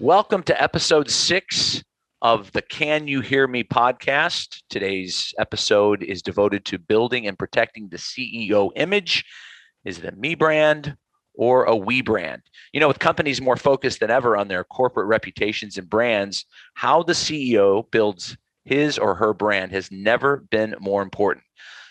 Welcome to episode 6 of the Can You Hear Me podcast. Today's episode is devoted to building and protecting the CEO image. Is it a me brand or a we brand? You know, with companies more focused than ever on their corporate reputations and brands, how the CEO builds his or her brand has never been more important.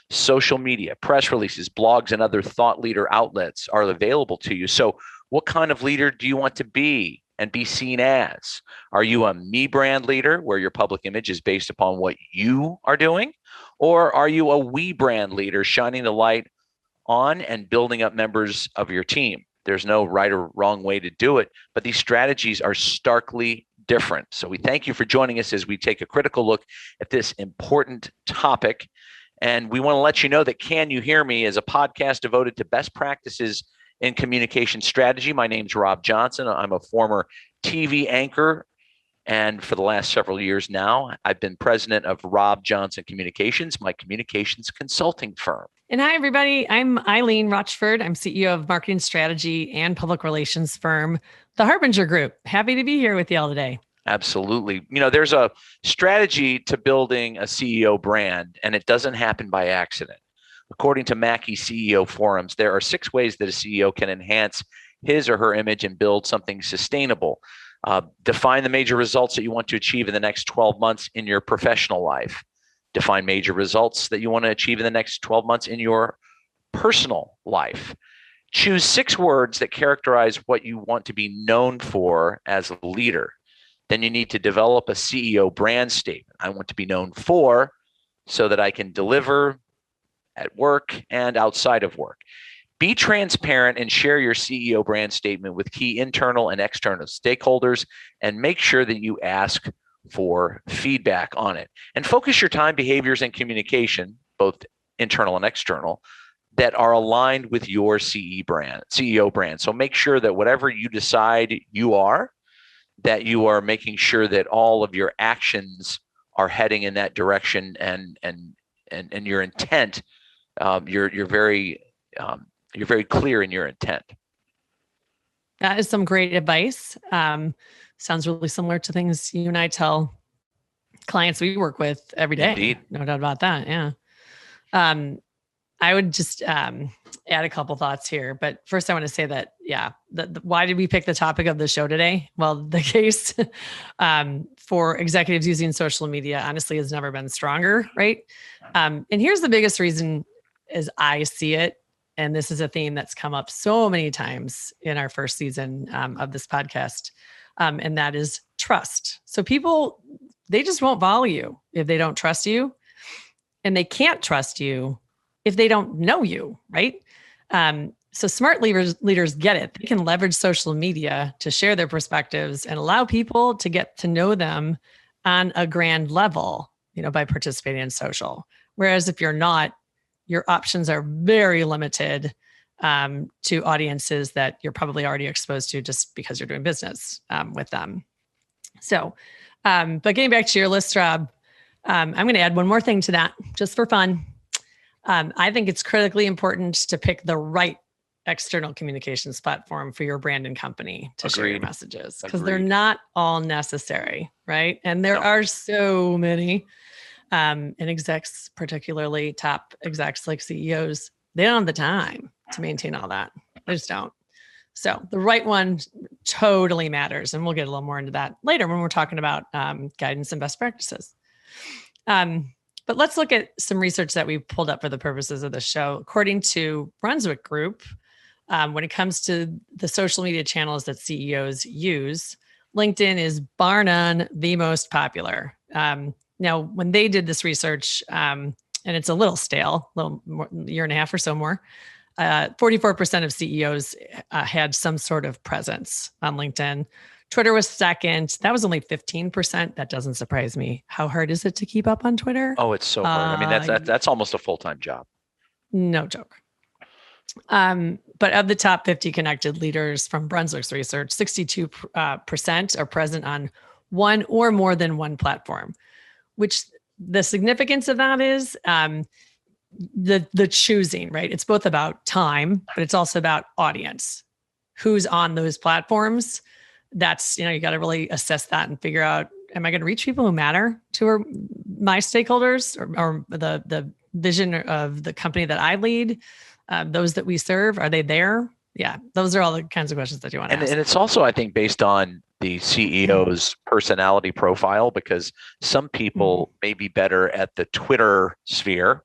Social media, press releases, blogs, and other thought leader outlets are available to you. So what kind of leader do you want to be and be seen as? Are you a me brand leader where your public image is based upon what you are doing? Or are you a we brand leader shining the light on and building up members of your team? There's no right or wrong way to do it, but these strategies are starkly different. So we thank you for joining us as we take a critical look at this important topic. And we want to let you know that Can You Hear Me is a podcast devoted to best practices in communication strategy. My name's Rob Johnson. I'm a former TV anchor, and for the last several years now, I've been president of Rob Johnson Communications, my communications consulting firm. And hi, everybody. I'm Eileen Rochford. I'm CEO of marketing strategy and public relations firm, the Harbinger Group. Happy to be here with y'all today. Absolutely. You know, there's a strategy to building a CEO brand, and it doesn't happen by accident. According to Mackey CEO Forums, there are 6 ways that a CEO can enhance his or her image and build something sustainable. Define the major results that you want to achieve in the next 12 months in your professional life. Define major results that you want to achieve in the next 12 months in your personal life. Choose 6 words that characterize what you want to be known for as a leader. Then you need to develop a CEO brand statement. I want to be known for so that I can deliver at work and outside of work. Be transparent and share your CEO brand statement with key internal and external stakeholders, and make sure that you ask for feedback on it. And focus your time, behaviors, and communication, both internal and external, that are aligned with your CEO brand. So make sure that whatever you decide you are, that you are making sure that all of your actions are heading in that direction, and your intent, you're very clear in your intent. That is some great advice. Sounds really similar to things you and I tell clients we work with every day. Indeed. No doubt about that. Yeah. I would just add a couple thoughts here, but first I want to say that, why did we pick the topic of the show today? Well, the case for executives using social media honestly has never been stronger, right? And here's the biggest reason as I see it, and this is a theme that's come up so many times in our first season of this podcast, and that is trust. So people, they just won't follow you if they don't trust you, and they can't trust you if they don't know you, right? So smart leaders get it. They can leverage social media to share their perspectives and allow people to get to know them on a grand level, by participating in social. Whereas if you're not, your options are very limited to audiences that you're probably already exposed to just because you're doing business with them. So, but getting back to your list, Rob, I'm going to add one more thing to that just for fun. I think it's critically important to pick the right external communications platform for your brand and company to share your messages, because they're not all necessary, right? And there are so many, and execs, particularly top execs like CEOs, they don't have the time to maintain all that. They just don't. So the right one totally matters. And we'll get a little more into that later when we're talking about guidance and best practices. But let's look at some research that we pulled up for the purposes of the show. According to Brunswick Group, when it comes to the social media channels that CEOs use, LinkedIn is bar none the most popular. Now, when they did this research, and it's a little stale, a little more, year and a half or so more, 44% of CEOs had some sort of presence on LinkedIn. Twitter was second. That was only 15%. That doesn't surprise me. How hard is it to keep up on Twitter? Oh, it's so hard. I mean, that's almost a full-time job. No joke. But of the top 50 connected leaders from Brunswick's research, 62% are present on one or more than one platform, which the significance of that is the choosing, right? It's both about time, but it's also about audience. Who's on those platforms that's, you got to really assess that and figure out, am I going to reach people who matter to my stakeholders or the vision of the company that I lead, those that we serve? Are they there? Yeah, those are all the kinds of questions that you want to ask. And it's also, I think, based on the CEO's personality profile, because some people may be better at the Twitter sphere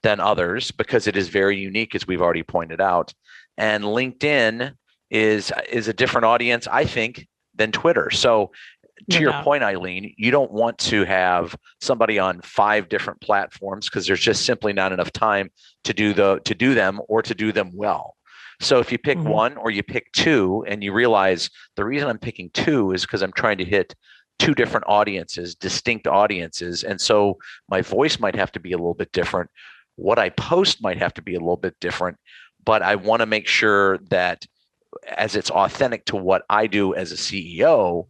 than others because it is very unique, as we've already pointed out. And LinkedIn is a different audience, I think, than Twitter. So to your point, Eileen, you don't want to have somebody on 5 different platforms because there's just simply not enough time to do them or to do them well. So if you pick one or you pick 2 and you realize the reason I'm picking 2 is because I'm trying to hit 2 different audiences, distinct audiences. And so my voice might have to be a little bit different. What I post might have to be a little bit different, but I want to make sure that as it's authentic to what I do as a CEO,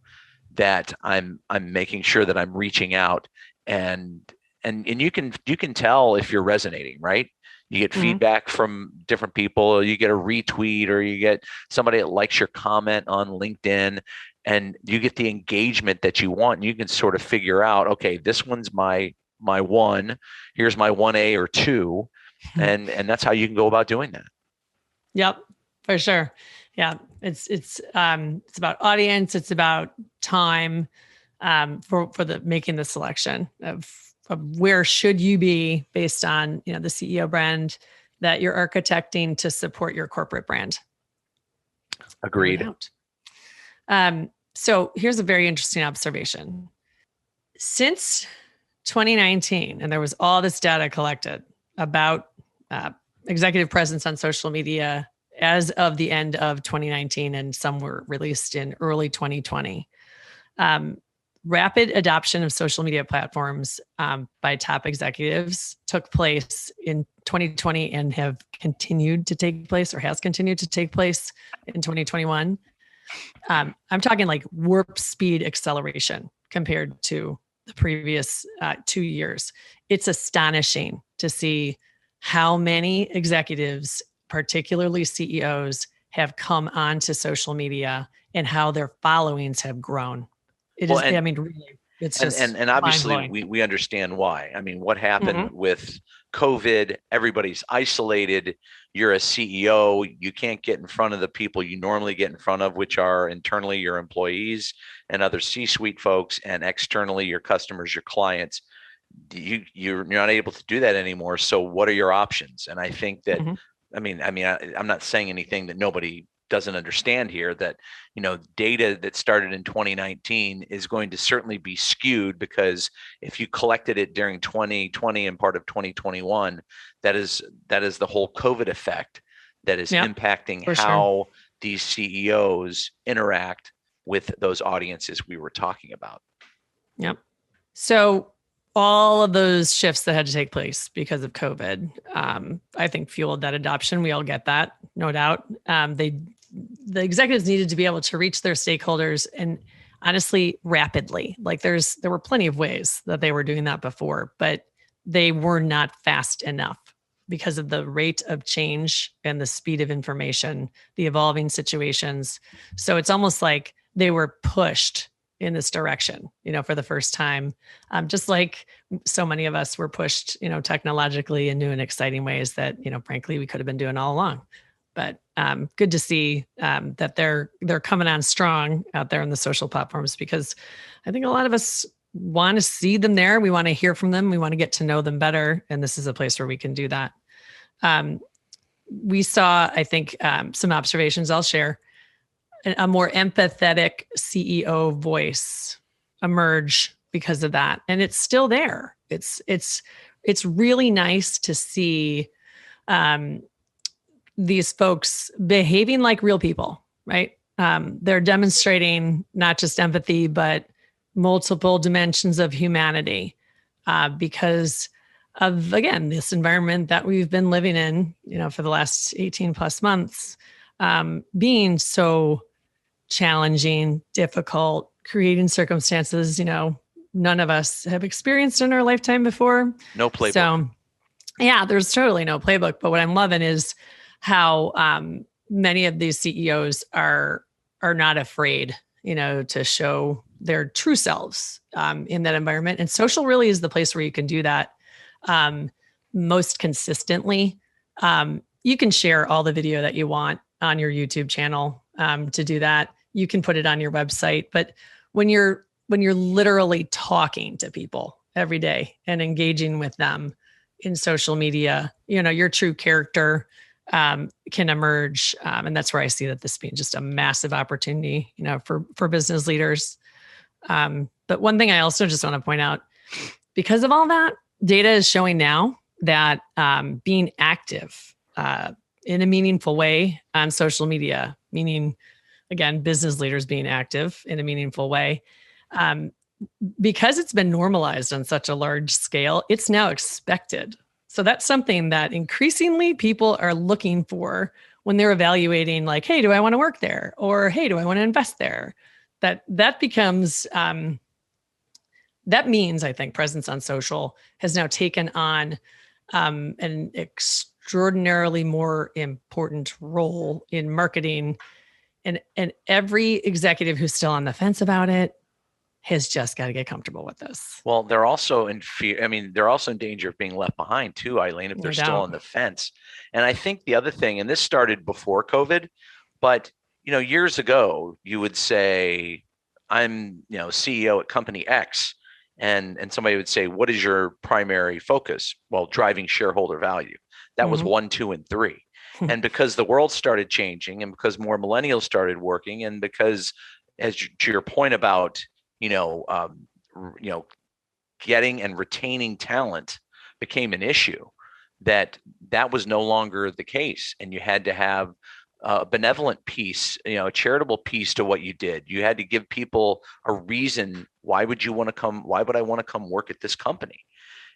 that I'm making sure that I'm reaching out and you can tell if you're resonating, right? You get feedback from different people, you get a retweet, or you get somebody that likes your comment on LinkedIn, and you get the engagement that you want. And you can sort of figure out, okay, this one's my 1, here's my 1A or 2. And that's how you can go about doing that. Yep, for sure. Yeah. It's about audience. It's about time, for making the selection of where should you be based on, the CEO brand that you're architecting to support your corporate brand. Agreed. So here's a very interesting observation. Since 2019, and there was all this data collected about executive presence on social media as of the end of 2019, and some were released in early 2020. Rapid adoption of social media platforms by top executives took place in 2020 and have continued to take place, or has continued to take place in 2021. I'm talking like warp speed acceleration compared to the previous 2 years. It's astonishing to see how many executives, particularly CEOs, have come onto social media and how their followings have grown. It is, really, it's just and obviously we understand why. I mean, what happened with COVID, everybody's isolated. You're a CEO, you can't get in front of the people you normally get in front of, which are internally your employees and other C-suite folks, and externally your customers, your clients. You're not able to do that anymore. So what are your options? And I think that, I'm not saying anything that nobody doesn't understand here, that, data that started in 2019 is going to certainly be skewed, because if you collected it during 2020 and part of 2021, that is the whole COVID effect that is impacting how these CEOs interact with those audiences we were talking about. Yep. So all of those shifts that had to take place because of COVID, I think fueled that adoption. We all get that, no doubt. The executives needed to be able to reach their stakeholders, and honestly, rapidly. Like there were plenty of ways that they were doing that before, but they were not fast enough because of the rate of change and the speed of information, the evolving situations. So it's almost like they were pushed in this direction, for the first time, just like so many of us were pushed, technologically in new and exciting ways that, frankly, we could have been doing all along. But good to see that they're coming on strong out there on the social platforms, because I think a lot of us want to see them there. We want to hear from them. We want to get to know them better. And this is a place where we can do that. We saw, I think, some observations I'll share. A more empathetic CEO voice emerge because of that. And it's still there. It's really nice to see these folks behaving like real people, right? They're demonstrating not just empathy, but multiple dimensions of humanity because of, again, this environment that we've been living in, for the last 18 plus months, being so challenging, difficult, creating circumstances, none of us have experienced in our lifetime before. No playbook. So yeah, there's totally no playbook. But what I'm loving is how many of these CEOs are not afraid to show their true selves in that environment. And social really is the place where you can do that most consistently. You can share all the video that you want on your YouTube channel to do that. You can put it on your website, but when you're literally talking to people every day and engaging with them in social media, your true character can emerge. And that's where I see that this being just a massive opportunity, for business leaders. But one thing I also just want to point out, because of all that, data is showing now that being active in a meaningful way on social media, meaning, again, business leaders being active in a meaningful way, because it's been normalized on such a large scale, it's now expected. So that's something that increasingly people are looking for when they're evaluating, like, hey, do I want to work there? Or, hey, do I want to invest there? That becomes, that means, I think, presence on social has now taken on an extraordinarily more important role in marketing. And every executive who's still on the fence about it has just got to get comfortable with this. Well, they're also in fear. I mean, they're also in danger of being left behind too, Eileen, if they're still on the fence. And I think the other thing, and this started before COVID, but years ago, you would say, I'm, CEO at company X, and somebody would say, what is your primary focus? Well, driving shareholder value. That was 1, 2, and 3. And because the world started changing, and because more millennials started working, and because, to your point about, getting and retaining talent became an issue, that was no longer the case. And you had to have a benevolent piece, a charitable piece to what you did. You had to give people a reason. Why would I want to come work at this company?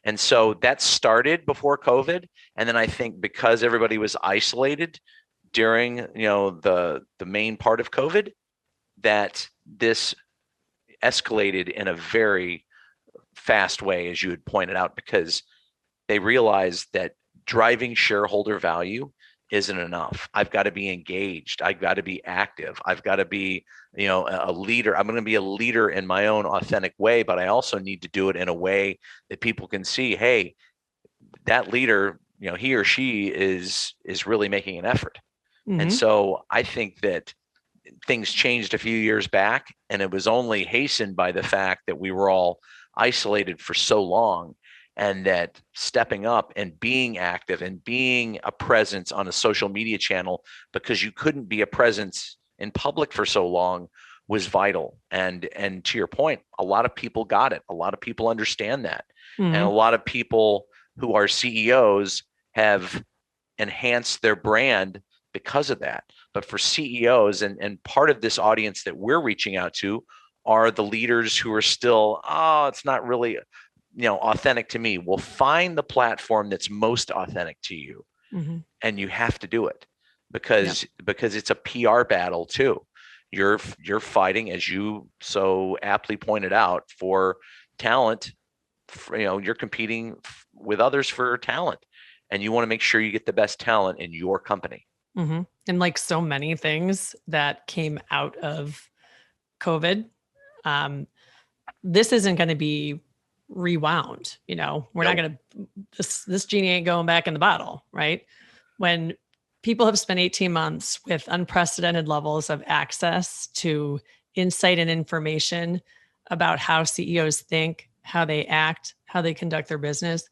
And so that started before COVID. And then I think because everybody was isolated during, the main part of COVID, that this escalated in a very fast way, as you had pointed out, because they realized that driving shareholder value isn't enough. I've got to be engaged. I've got to be active. I've got to be, a leader. I'm going to be a leader in my own authentic way, but I also need to do it in a way that people can see, hey, that leader, he or she is really making an effort. Mm-hmm. And so I think that things changed a few years back, and it was only hastened by the fact that we were all isolated for so long, and that stepping up and being active and being a presence on a social media channel, because you couldn't be a presence in public for so long, was vital. And to your point, a lot of people got it. A lot of people understand that. Mm-hmm. And a lot of people who are CEOs have enhanced their brand because of that. But for CEOs, and part of this audience that we're reaching out to are the leaders who are still, it's not really, authentic to me. Well, find the platform that's most authentic to you. Mm-hmm. And you have to do it because it's a PR battle too. You're fighting, as you so aptly pointed out, for talent. You're competing with others for talent, and you want to make sure you get the best talent in your company. Mm-hmm. And like so many things that came out of COVID, this isn't going to be rewound. We're not going to, this genie ain't going back in the bottle, right? When people have spent 18 months with unprecedented levels of access to insight and information about how CEOs think, how they act, how they conduct their business,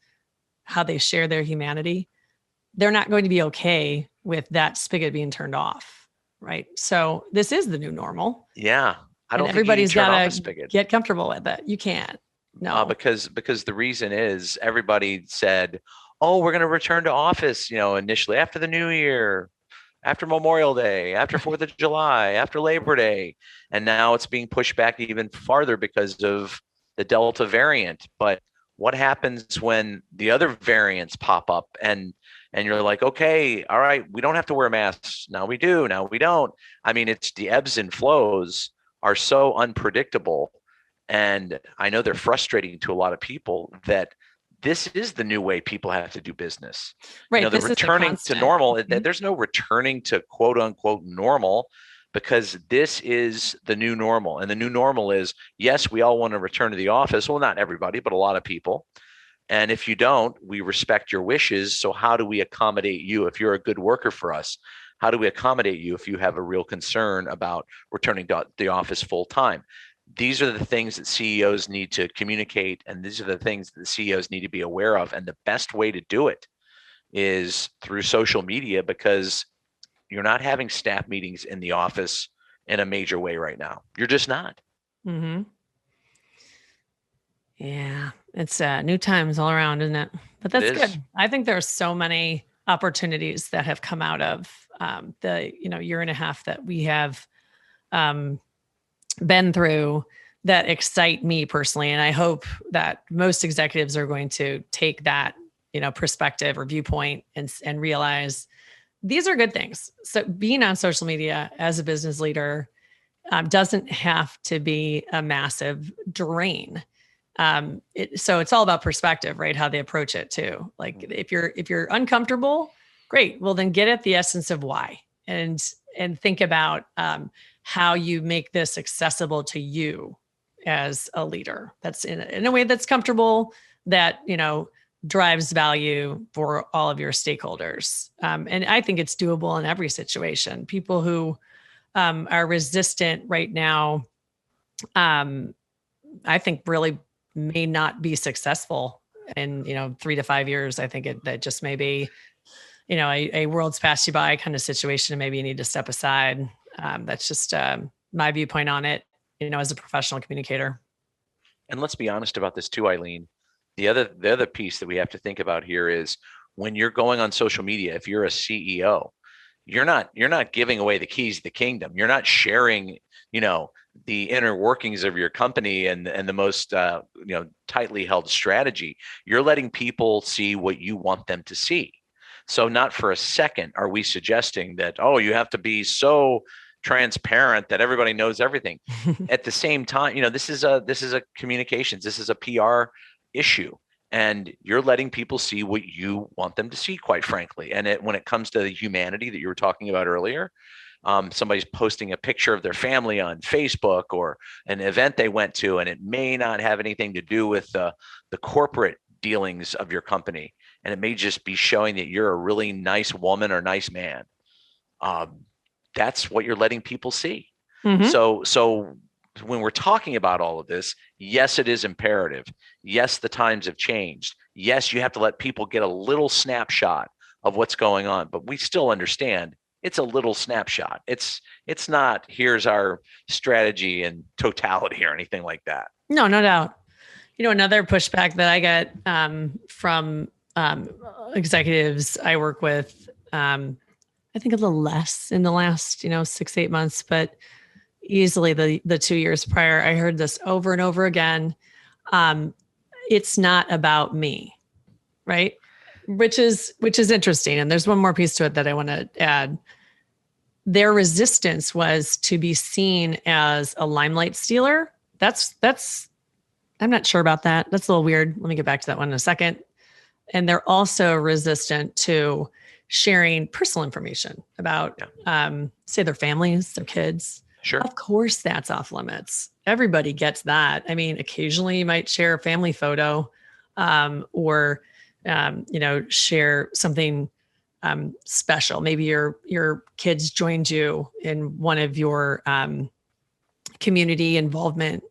how they share their humanity, they're not going to be okay with that spigot being turned off, right? So this is the new normal. Yeah. I don't think everybody's got to get comfortable with it. You can't. No, because the reason is everybody said, oh, we're going to return to office, initially after the new year, after Memorial Day, after 4th of July, after Labor Day. And now it's being pushed back even farther because of the Delta variant. But what happens when the other variants pop up and you're like, okay, all right, we don't have to wear masks. Now we do, now we don't. I mean, it's the ebbs and flows are so unpredictable. And I know they're frustrating to a lot of people that this is the new way people have to do business. Right. The returning to normal, there's no returning to quote unquote normal. because this is the new normal. And the new normal is, yes, we all want to return to the office. Well, not everybody, but a lot of people. And if you don't, we respect your wishes. So how do we accommodate you? If you're a good worker for us, how do we accommodate you if you have a real concern about returning to the office full time? These are the things that CEOs need to communicate, and these are the things that CEOs need to be aware of. And the best way to do it is through social media, because you're not having staff meetings in the office in a major way right now. You're just not. Mm-hmm. Yeah, it's new times all around, isn't it? But that's good. I think there are so many opportunities that have come out of the year and a half that we have been through that excite me personally, and I hope that most executives are going to take that perspective or viewpoint and realize these are good things. So being on social media as a business leader doesn't have to be a massive drain. So it's all about perspective, right? How they approach it too. Like if you're uncomfortable, great. Well, then get at the essence of why and think about how you make this accessible to you as a leader. That's in a way that's comfortable, that, drives value for all of your stakeholders. And I think it's doable in every situation. People who are resistant right now, I think really may not be successful in 3 to 5 years. I think that just may be, a world's passed you by kind of situation, and maybe you need to step aside. That's just my viewpoint on it, as a professional communicator. And let's be honest about this too, Eileen. The other piece that we have to think about here is when you're going on social media, if you're a CEO, you're not giving away the keys to the kingdom. You're not sharing, the inner workings of your company and the most tightly held strategy. You're letting people see what you want them to see. So not for a second are we suggesting that, oh, you have to be so transparent that everybody knows everything. At the same time, this is a communications, this is a PR issue, and you're letting people see what you want them to see, quite frankly. And when it comes to the humanity that you were talking about earlier, somebody's posting a picture of their family on Facebook or an event they went to, and it may not have anything to do with the corporate dealings of your company, and it may just be showing that you're a really nice woman or nice man. That's what you're letting people see. Mm-hmm. So when we're talking about all of this, yes, it is imperative. Yes, the times have changed. Yes, you have to let people get a little snapshot of what's going on, but we still understand it's a little snapshot. It's not, here's our strategy in totality or anything like that. No doubt. Another pushback that I get from executives I work with, I think a little less in the last, 6-8 months, but easily the 2 years prior, I heard this over and over again. It's not about me, right? Which is interesting. And there's one more piece to it that I want to add. Their resistance was to be seen as a limelight stealer. That's I'm not sure about that. That's a little weird. Let me get back to that one in a second. And they're also resistant to sharing personal information about, say, their families, their kids. Sure. Of course, that's off limits. Everybody gets that. I mean, occasionally you might share a family photo or share something special. Maybe your kids joined you in one of your community involvement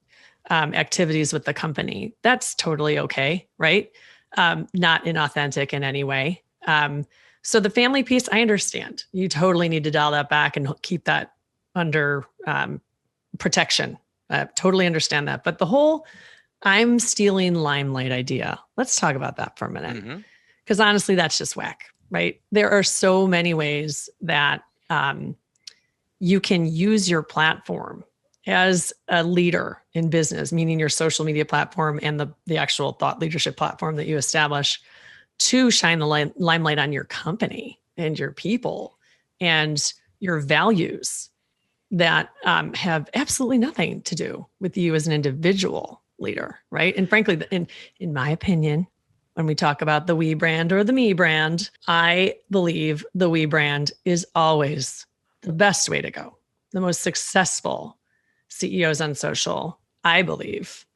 activities with the company. That's totally okay, right? Not inauthentic in any way. So the family piece, I understand. You totally need to dial that back and keep that under protection. I totally understand that. But the whole I'm stealing limelight idea, let's talk about that for a minute. Because honestly, that's just whack, right? There are so many ways that you can use your platform as a leader in business, meaning your social media platform and the actual thought leadership platform that you establish to shine the limelight on your company and your people and your values that have absolutely nothing to do with you as an individual leader, right? And frankly, in my opinion, when we talk about the we brand or the me brand, I believe the we brand is always the best way to go. the most successful CEOs on social, I believe,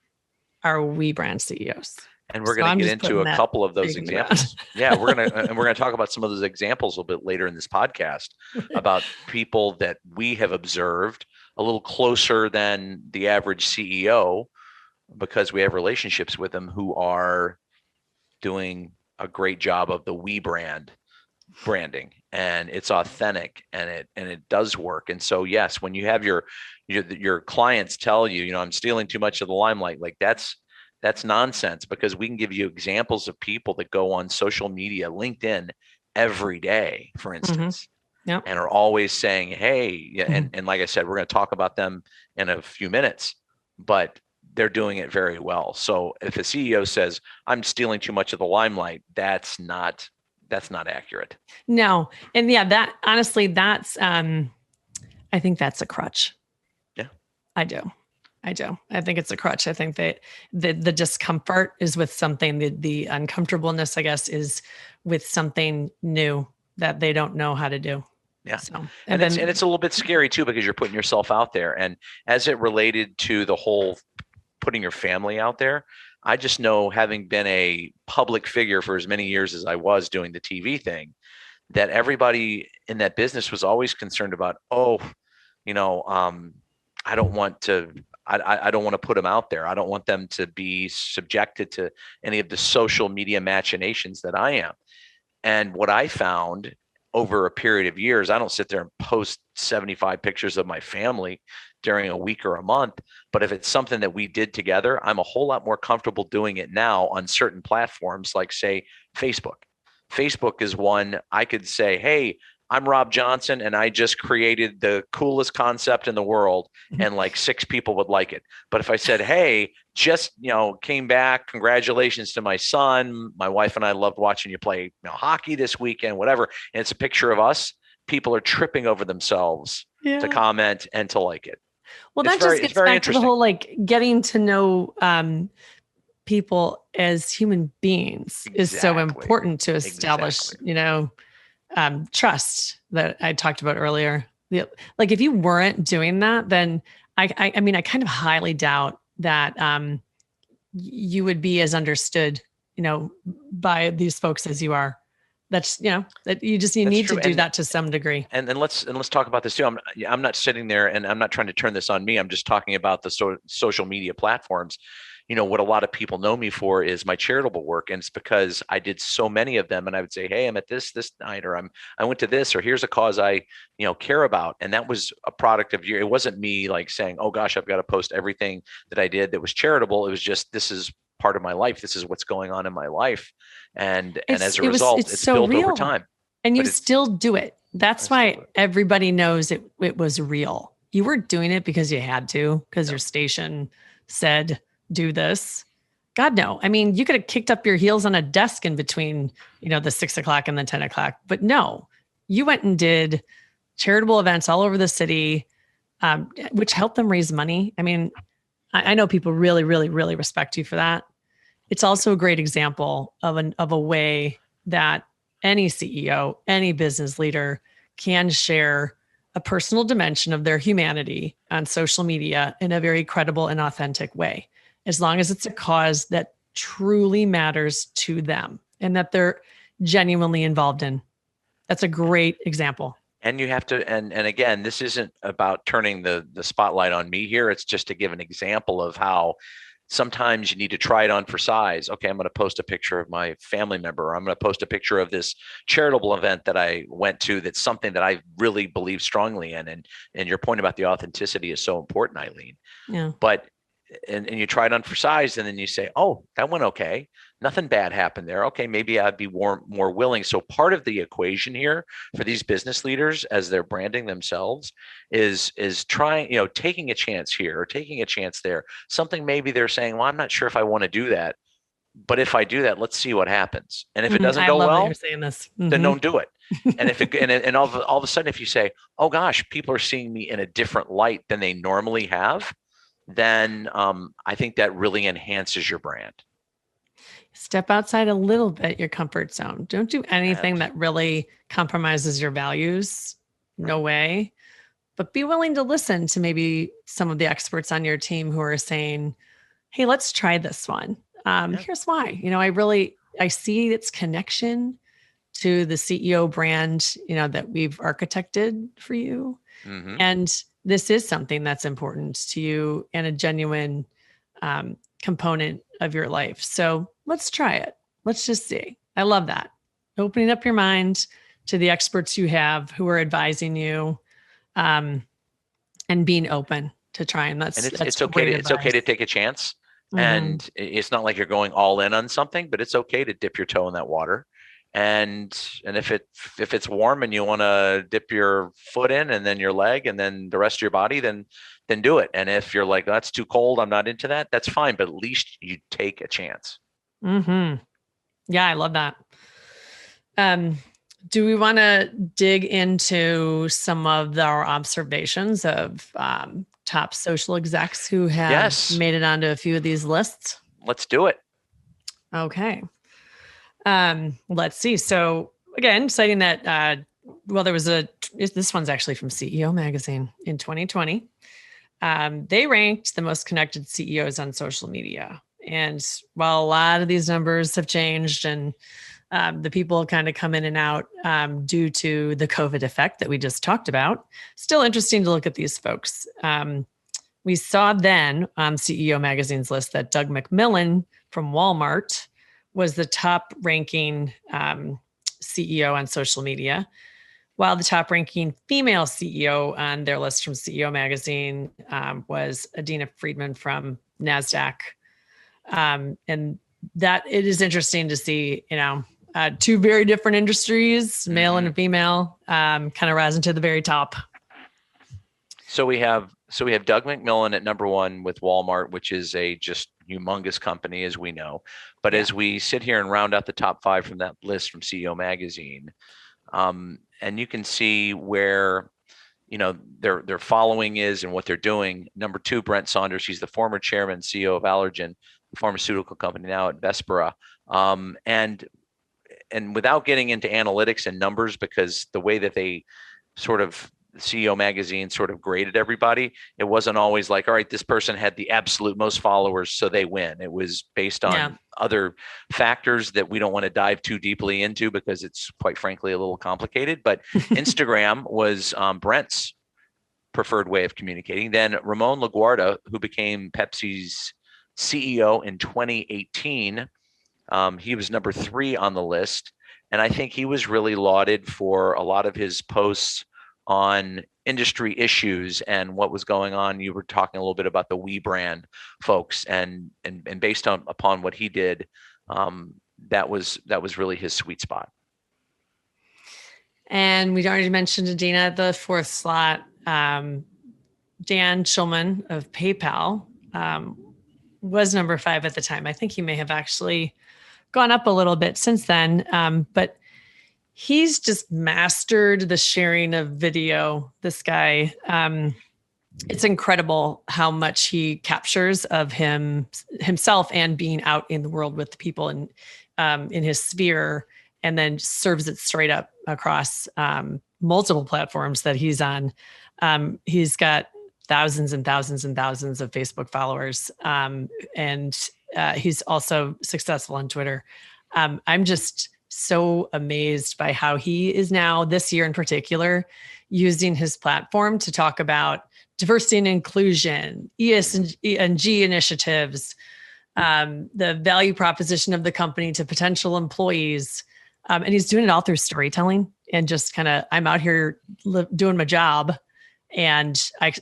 are we brand CEOs. And we're going to get into a couple of those examples. Yeah, we're going to talk about some of those examples a little bit later in this podcast about people that we have observed a little closer than the average CEO, because we have relationships with them who are doing a great job of the we branding, and it's authentic, and it does work. And so, yes, when you have your clients tell you, I'm stealing too much of the limelight, like that's nonsense, because we can give you examples of people that go on social media, LinkedIn, every day, for instance, Yep. and are always saying, hey, and like I said, we're going to talk about them in a few minutes, but they're doing it very well. So if a CEO says, I'm stealing too much of the limelight, that's not accurate. No. And yeah, that honestly, that's, I think that's a crutch. Yeah, I do. I think it's a crutch. I think that the discomfort is with something, the uncomfortableness, I guess, is with something new that they don't know how to do. Yeah. So, and it's a little bit scary too, because you're putting yourself out there. And as it related to the whole putting your family out there, I just know, having been a public figure for as many years as I was doing the TV thing, that everybody in that business was always concerned about, I don't want to put them out there. I don't want them to be subjected to any of the social media machinations that I am. And what I found over a period of years, I don't sit there and post 75 pictures of my family during a week or a month. But if it's something that we did together, I'm a whole lot more comfortable doing it now on certain platforms, like, say, Facebook. Facebook is one I could say, hey, I'm Rob Johnson, and I just created the coolest concept in the world, and like 6 people would like it. But if I said, hey, just, came back, congratulations to my son, my wife and I loved watching you play hockey this weekend, whatever, and it's a picture of us, people are tripping over themselves to comment and to like it. Well, that just gets back to the whole, like, getting to know people as human beings is so important to establish, trust that I talked about earlier. Like, if you weren't doing that, then I mean, I kind of highly doubt that you would be as understood, by these folks as you are. That's, that you need to do that to some degree. And let's talk about this too. I'm not sitting there, and I'm not trying to turn this on me. I'm just talking about the social media platforms. What a lot of people know me for is my charitable work. And it's because I did so many of them, and I would say, hey, I'm at this night, or I went to this, or here's a cause I, care about. And that was a product of it wasn't me like saying, oh gosh, I've got to post everything that I did that was charitable. It was just, this is part of my life. This is what's going on in my life. And as a result, it's so built real over time. And you still do it. That's why everybody knows it was real. You weren't doing it because you had to, because your station said, do this. God, no. I mean, you could have kicked up your heels on a desk in between, the 6 o'clock and the 10 o'clock, but no, you went and did charitable events all over the city, which helped them raise money. I mean, I know people really, really, really respect you for that. It's also a great example of a way that any CEO, any business leader can share a personal dimension of their humanity on social media in a very credible and authentic way, as long as it's a cause that truly matters to them and that they're genuinely involved in. That's a great example. And you have to, and again, this isn't about turning the spotlight on me here. It's just to give an example of how sometimes you need to try it on for size. Okay, I'm going to post a picture of my family member, or I'm going to post a picture of this charitable event that I went to. That's something that I really believe strongly in. And your point about the authenticity is so important, Eileen. Yeah. But and you try it on for size, and then you say, oh, that went okay. Nothing bad happened there. Okay, maybe I'd be more willing. So part of the equation here for these business leaders as they're branding themselves is trying, taking a chance here or taking a chance there. Something maybe they're saying, well, I'm not sure if I want to do that, but if I do that, let's see what happens. And if it doesn't go well, you're saying this. Then don't do it. And if it and all of a sudden, if you say, oh gosh, people are seeing me in a different light than they normally have, then I think that really enhances your brand. Step outside a little bit, your comfort zone. Don't do anything that really compromises your values. No way. but be willing to listen to maybe some of the experts on your team who are saying, hey, let's try this one. Here's why. I see its connection to the CEO brand, that we've architected for you. Mm-hmm. And this is something that's important to you and a genuine component of your life. So let's try it. Let's just see. I love that. Opening up your mind to the experts you have who are advising you, and being open to trying. It's okay to take a chance. Mm-hmm. And it's not like you're going all in on something, but it's okay to dip your toe in that water. And if it's warm and you want to dip your foot in and then your leg and then the rest of your body, then do it. And if you're like, that's too cold, I'm not into that, that's fine. But at least you take a chance. Mm-hmm. Yeah, I love that. Do we want to dig into some of our observations of top social execs who have made it onto a few of these lists? Let's do it. Okay. Let's see. So again, citing that, this one's actually from CEO Magazine in 2020. They ranked the most connected CEOs on social media. And while a lot of these numbers have changed and the people kind of come in and out due to the COVID effect that we just talked about, still interesting to look at these folks. We saw then on CEO Magazine's list that Doug McMillon from Walmart was the top ranking CEO on social media, while the top ranking female CEO on their list from CEO Magazine was Adina Friedman from NASDAQ. And that it is interesting to see, two very different industries, male and female, kind of rising to the very top. So we have Doug McMillon at number one with Walmart, which is a just humongous company, as we know. But as we sit here and round out the top five from that list from CEO Magazine, and you can see where their following is and what they're doing. Number two, Brent Saunders. He's the former chairman, CEO of Allergan, the pharmaceutical company now at Vespera. And without getting into analytics and numbers, because the way that they sort of CEO Magazine sort of graded everybody, it wasn't always like, all right, this person had the absolute most followers, so they win. It was based on other factors that we don't want to dive too deeply into because it's quite frankly a little complicated. But Instagram was Brent's preferred way of communicating. Then Ramon LaGuardia, who became Pepsi's CEO in 2018, he was number 3 on the list. And I think he was really lauded for a lot of his posts on industry issues and what was going on. You were talking a little bit about the We brand folks, and based upon what he did, that was really his sweet spot. And we'd already mentioned Adina, the 4th slot. Dan Schulman of PayPal was number 5 at the time. I think he may have actually gone up a little bit since then, but he's just mastered the sharing of video. This guy, it's incredible how much he captures of himself and being out in the world with the people in his sphere, and then serves it straight up across multiple platforms that he's on. He's got thousands and thousands and thousands of Facebook followers, and he's also successful on Twitter. I'm just so amazed by how he is now, this year in particular, using his platform to talk about diversity and inclusion, ESG initiatives, the value proposition of the company to potential employees. And he's doing it all through storytelling and just kind of, I'm out here doing my job. And I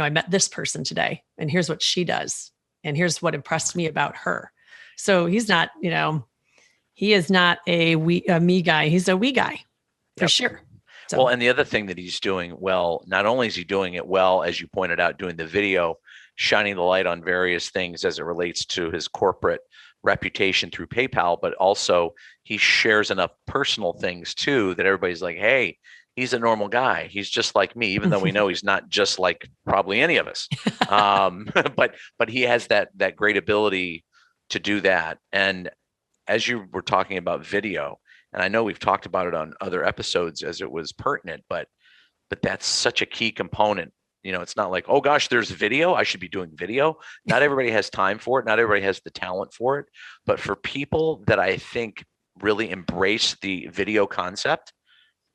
met this person today and here's what she does. And here's what impressed me about her. So he's not, he is not a me guy. He's a we guy for sure. So. Well, and the other thing that he's doing well, not only is he doing it well, as you pointed out, doing the video, shining the light on various things as it relates to his corporate reputation through PayPal, but also he shares enough personal things too that everybody's like, hey, he's a normal guy. He's just like me, even though we know he's not just like probably any of us. But he has that great ability to do that. And as you were talking about video, and I know we've talked about it on other episodes as it was pertinent, but but that's such a key component. It's not like, oh gosh, there's video, I should be doing video. Not everybody has time for it. Not everybody has the talent for it. But for people that I think really embrace the video concept,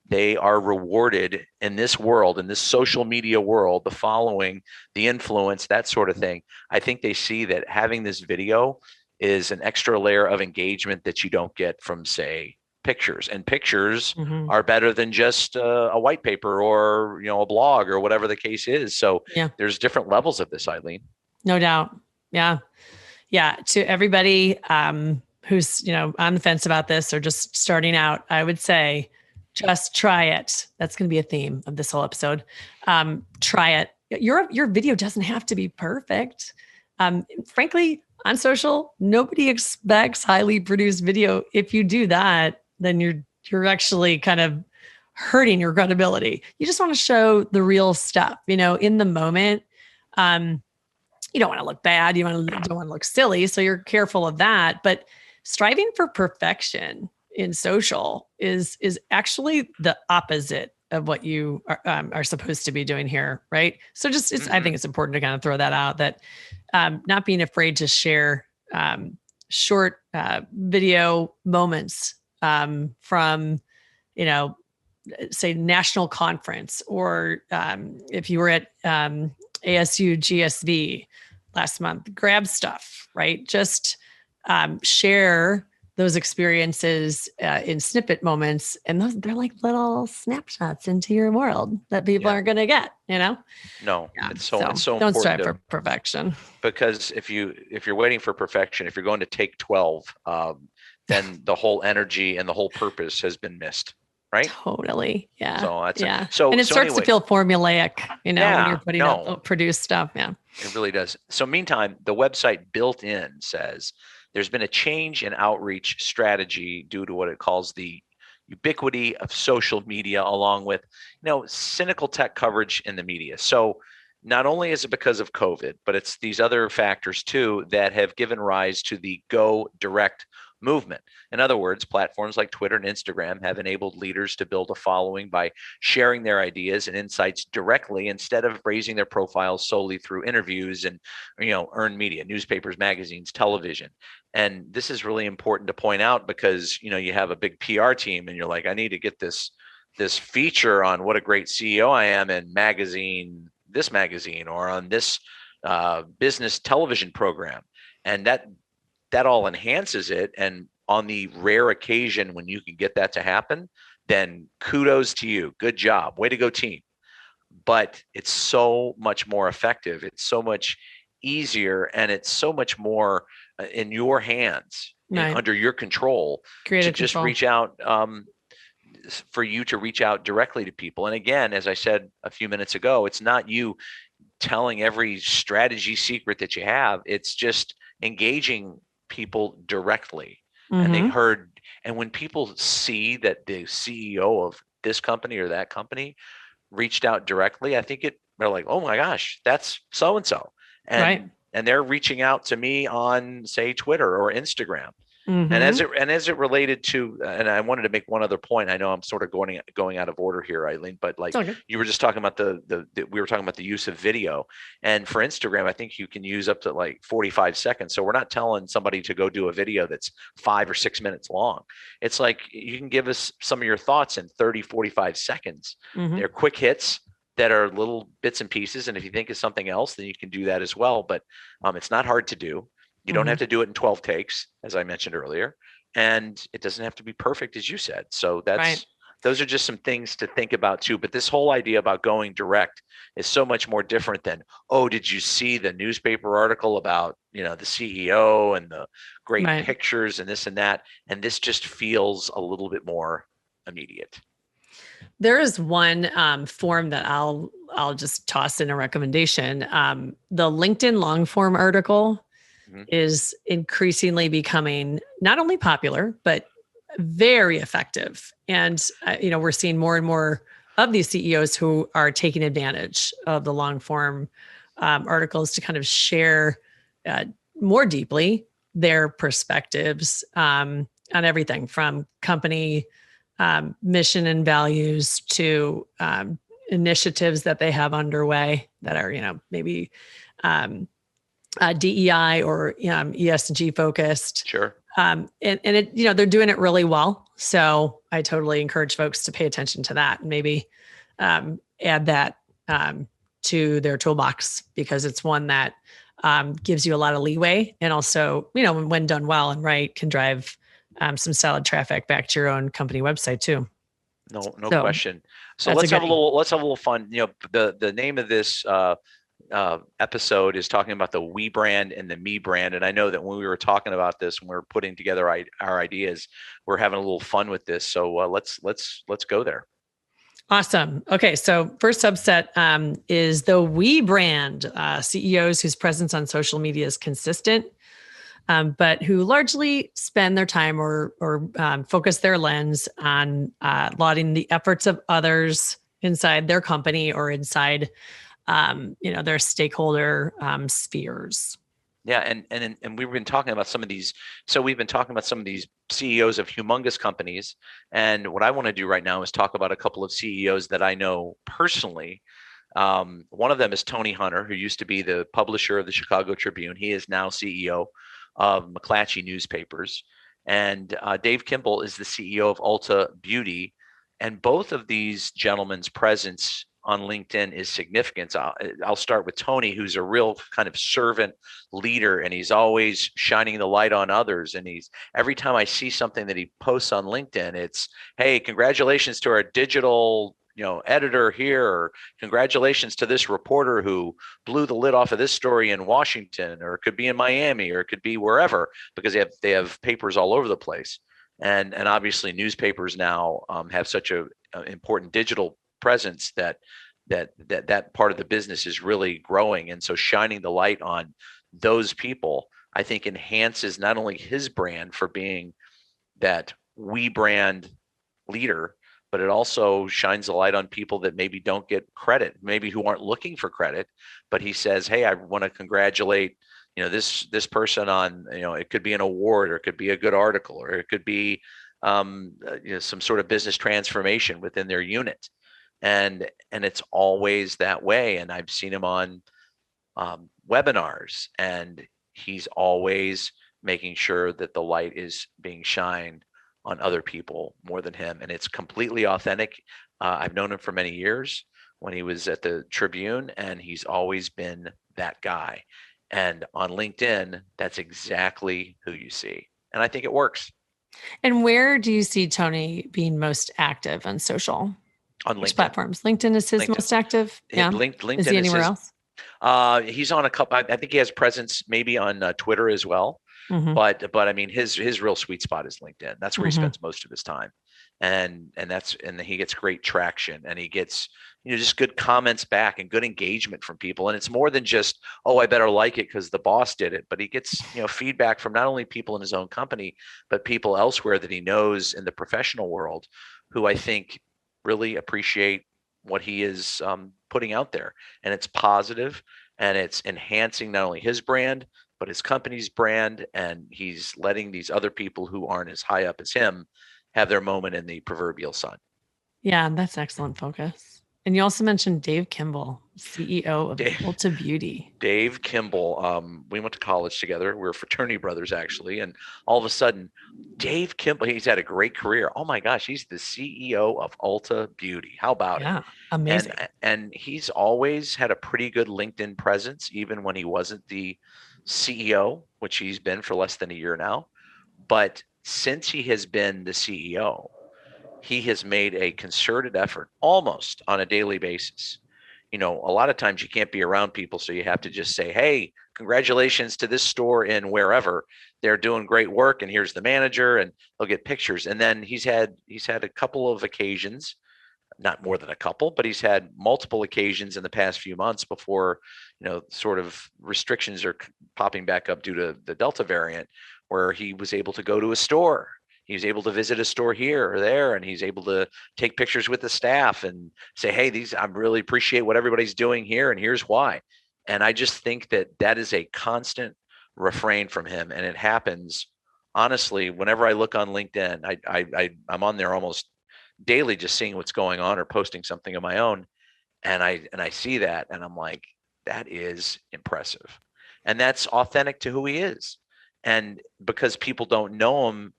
they are rewarded in this world, in this social media world, the following, the influence, that sort of thing. I think they see that having this video is an extra layer of engagement that you don't get from, say, pictures. And pictures are better than just a white paper or, a blog or whatever the case is. So there's different levels of this, Eileen. No doubt. Yeah. Yeah. To everybody who's, on the fence about this or just starting out, I would say, just try it. That's going to be a theme of this whole episode. Try it. Your video doesn't have to be perfect. Frankly, on social, nobody expects highly produced video. If you do that, then you're actually kind of hurting your credibility. You just want to show the real stuff, in the moment. You don't want to look bad. You don't want to look silly. So you're careful of that. But striving for perfection in social is actually the opposite of what you are supposed to be doing here, right? So I think it's important to kind of throw that out, that not being afraid to share short video moments from, say, national conference, or if you were at ASU GSV last month, grab stuff, right? Just share those experiences in snippet moments. And they're like little snapshots into your world that people aren't going to get, No, it's so important. Don't strive for perfection. Because if you're waiting for perfection, if you're going to take 12, then the whole energy and the whole purpose has been missed. Right? Totally. Yeah. So that's and it starts to feel formulaic, when you're putting up produced stuff. Yeah. It really does. So meantime, the website built in says there's been a change in outreach strategy due to what it calls the ubiquity of social media, along with, cynical tech coverage in the media. So not only is it because of COVID, but it's these other factors too that have given rise to the go direct movement. In other words, platforms like Twitter and Instagram have enabled leaders to build a following by sharing their ideas and insights directly, instead of raising their profiles solely through interviews and, earned media, newspapers, magazines, television. And this is really important to point out because, you have a big PR team and you're like, I need to get this feature on what a great CEO I am in this magazine, or on this business television program. And that all enhances it. And on the rare occasion when you can get that to happen, then kudos to you. Good job. Way to go, team. But it's so much more effective. It's so much easier, and it's so much more in your hands, under your control, just reach out, for you to reach out directly to people. And again, as I said a few minutes ago, it's not you telling every strategy secret that you have. It's just engaging people directly. And they heard, and when people see that the CEO of this company or that company reached out directly, I think they're like, oh my gosh, that's so-and-so. And they're reaching out to me on, say, Twitter or Instagram. And as it related to, and I wanted to make one other point. I know I'm sort of going out of order here, Eileen, but you were just talking about we were talking about the use of video, and for Instagram, I think you can use up to like 45 seconds. So we're not telling somebody to go do a video that's 5 or 6 minutes long. It's like, you can give us some of your thoughts in 30, 45 seconds. They're quick hits that are little bits and pieces. And if you think of something else, then you can do that as well. But it's not hard to do. You don't have to do it in 12 takes, as I mentioned earlier, and it doesn't have to be perfect, as you said. So those are just some things to think about too. But this whole idea about going direct is so much more different than, oh, did you see the newspaper article about, the CEO and the great pictures and this and that? And this just feels a little bit more immediate. There is one form that I'll just toss in a recommendation. The LinkedIn long form article is increasingly becoming not only popular, but very effective. And, we're seeing more and more of these CEOs who are taking advantage of the long form articles to kind of share more deeply their perspectives on everything from company mission and values to initiatives that they have underway that are, maybe DEI or ESG focused. Sure. And it, they're doing it really well. So I totally encourage folks to pay attention to that and maybe add that to their toolbox, because it's one that gives you a lot of leeway, and also, when done well and right, can drive some solid traffic back to your own company website too. No question. So let's have a little fun. The name of this episode is talking about the we brand and the me brand. And I know that when we were talking about this, when we were putting together our ideas, we're having a little fun with this. So let's go there. Awesome. Okay. So first subset is the we brand, CEOs whose presence on social media is consistent, but who largely spend their time or focus their lens on lauding the efforts of others inside their company or inside their stakeholder spheres. Yeah, and we've been talking about some of these. So we've been talking about some of these CEOs of humongous companies, and what I want to do right now is talk about a couple of CEOs that I know personally. One of them is Tony Hunter, who used to be the publisher of the Chicago Tribune. He is now CEO of McClatchy Newspapers, and Dave Kimball is the CEO of Ulta Beauty, and both of these gentlemen's presence on LinkedIn is significant. I'll start with Tony, who's a real kind of servant leader, and he's always shining the light on others. And every time I see something that he posts on LinkedIn, it's, hey, congratulations to our digital, editor here, or congratulations to this reporter who blew the lid off of this story in Washington, or it could be in Miami, or it could be wherever, because they have papers all over the place. And obviously newspapers now have such a important digital presence that part of the business is really growing. And so shining the light on those people, I think, enhances not only his brand for being that we brand leader, but it also shines a light on people that maybe don't get credit, maybe who aren't looking for credit. But he says, hey, I want to congratulate this person on, it could be an award, or it could be a good article, or it could be some sort of business transformation within their unit. And it's always that way. And I've seen him on webinars, and he's always making sure that the light is being shined on other people more than him. And it's completely authentic. I've known him for many years when he was at the Tribune, and he's always been that guy. And on LinkedIn, that's exactly who you see. And I think it works. And where do you see Tony being most active on social? On LinkedIn. Which platforms? LinkedIn is his most active. Yeah. LinkedIn is he anywhere else? He's on a couple. I think he has presence maybe on Twitter as well. Mm-hmm. But I mean, his real sweet spot is LinkedIn. That's where he spends most of his time, and he gets great traction, and he gets just good comments back and good engagement from people. And it's more than just, oh, I better like it because the boss did it, but he gets feedback from not only people in his own company, but people elsewhere that he knows in the professional world, who I think really appreciate what he is putting out there. And it's positive, and it's enhancing not only his brand, but his company's brand. And he's letting these other people who aren't as high up as him have their moment in the proverbial sun. Yeah, that's excellent focus. And you also mentioned Dave Kimball, CEO of Ulta Beauty. Dave Kimball, we went to college together. We were fraternity brothers, actually. And all of a sudden, Dave Kimball, he's had a great career. Oh my gosh, he's the CEO of Ulta Beauty. How about it? Yeah, amazing. And he's always had a pretty good LinkedIn presence, even when he wasn't the CEO, which he's been for less than a year now. But since he has been the CEO, he has made a concerted effort almost on a daily basis. A lot of times you can't be around people, so you have to just say, hey, congratulations to this store in wherever. They're doing great work, and here's the manager, and they'll get pictures. And then he's had a couple of occasions, not more than a couple, but he's had multiple occasions in the past few months before, sort of restrictions are popping back up due to the Delta variant, where he was able to go to a store. He was able to visit a store here or there, and he's able to take pictures with the staff and say, hey, I really appreciate what everybody's doing here, and here's why. And I just think that is a constant refrain from him. And it happens, honestly, whenever I look on LinkedIn, I'm on there almost daily just seeing what's going on or posting something of my own. And I see that, and I'm like, that is impressive. And that's authentic to who he is. And because people don't know him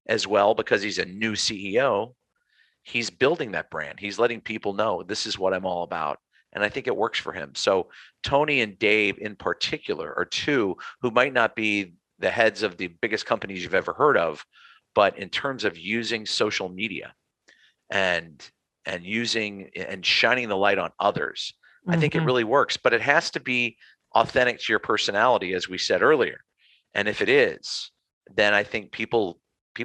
as well, because he's a new CEO, he's building that brand. He's letting people know this is what I'm all about. And I think it works for him. So Tony and Dave in particular are two who might not be the heads of the biggest companies you've ever heard of, but in terms of using social media and using and shining the light on others, I think it really works. But it has to be authentic to your personality, as we said earlier. And if it is, then I think people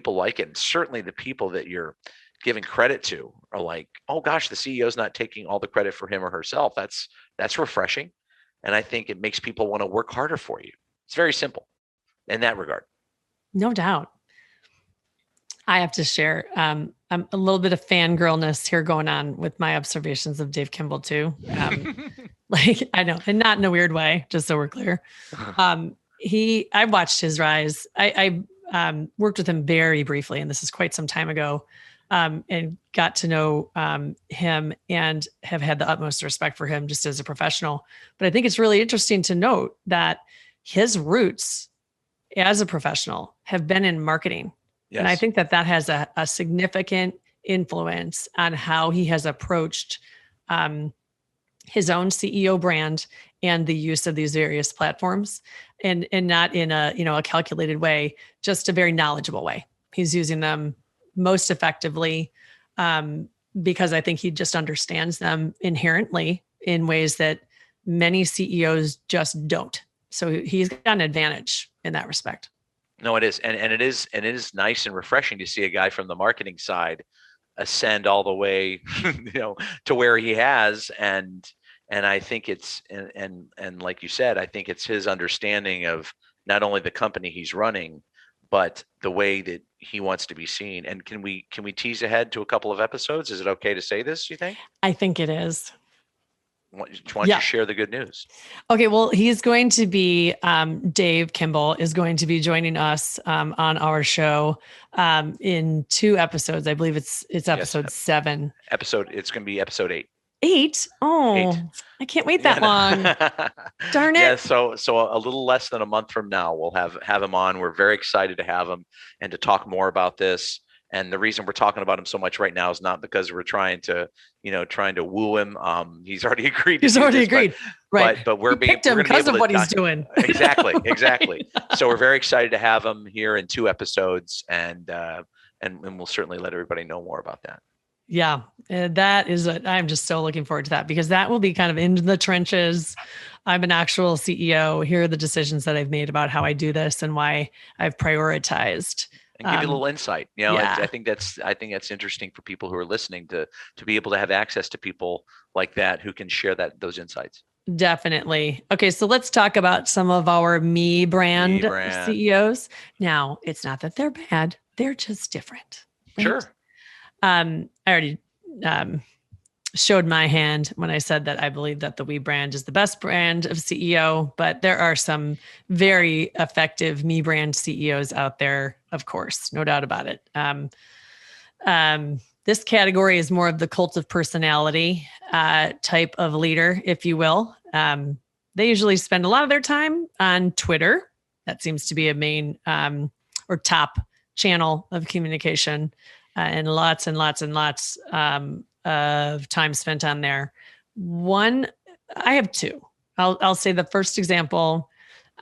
like it. And certainly the people that you're giving credit to are like, oh gosh, the CEO's not taking all the credit for him or herself. That's refreshing. And I think it makes people want to work harder for you. It's very simple in that regard. No doubt. I have to share. I'm a little bit of fangirlness here going on with my observations of Dave Kimball too. Like, I know, and not in a weird way, just so we're clear. I watched his rise. I worked with him very briefly, and this is quite some time ago, and got to know him and have had the utmost respect for him just as a professional. But I think it's really interesting to note that his roots as a professional have been in marketing. Yes. And I think that has a significant influence on how he has approached his own CEO brand and the use of these various platforms, and not in a calculated way, just a very knowledgeable way. He's using them most effectively because I think he just understands them inherently in ways that many CEOs just don't. So he's got an advantage in that respect. No, it is. And it is nice and refreshing to see a guy from the marketing side ascend all the way, to where he has. And I think it's, and like you said, I think it's his understanding of not only the company he's running, but the way that he wants to be seen. And can we tease ahead to a couple of episodes? Is it okay to say this, you think? I think it is. Why don't you share the good news? Okay, well, he's going to be, Dave Kimball is going to be joining us on our show in 2 episodes. I believe it's episode 7. It's going to be episode 8. 8? Oh, 8. I can't wait that long. Darn it. Yeah, so a little less than a month from now, we'll have him on. We're very excited to have him and to talk more about this. And the reason we're talking about him so much right now is not because we're trying to woo him. He's already agreed. He's already agreed. Right. But we're picked him because of what he's doing. Exactly. So we're very excited to have him here in 2 episodes, and we'll certainly let everybody know more about that. Yeah, I'm just so looking forward to that, because that will be kind of in the trenches. I'm an actual CEO. Here are the decisions that I've made about how I do this and why I've prioritized. And give you a little insight. I think that's interesting for people who are listening to be able to have access to people like that who can share those insights. Definitely. Okay, so let's talk about some of our me brand CEOs. Now, it's not that they're bad; they're just different. Right? Sure. I already showed my hand when I said that I believe that the We brand is the best brand of CEO, but there are some very effective me brand CEOs out there, of course, no doubt about it. This category is more of the cult of personality type of leader, if you will. They usually spend a lot of their time on Twitter. That seems to be a main or top channel of communication, and lots and lots and lots of time spent on there. I have 2. I'll say the first example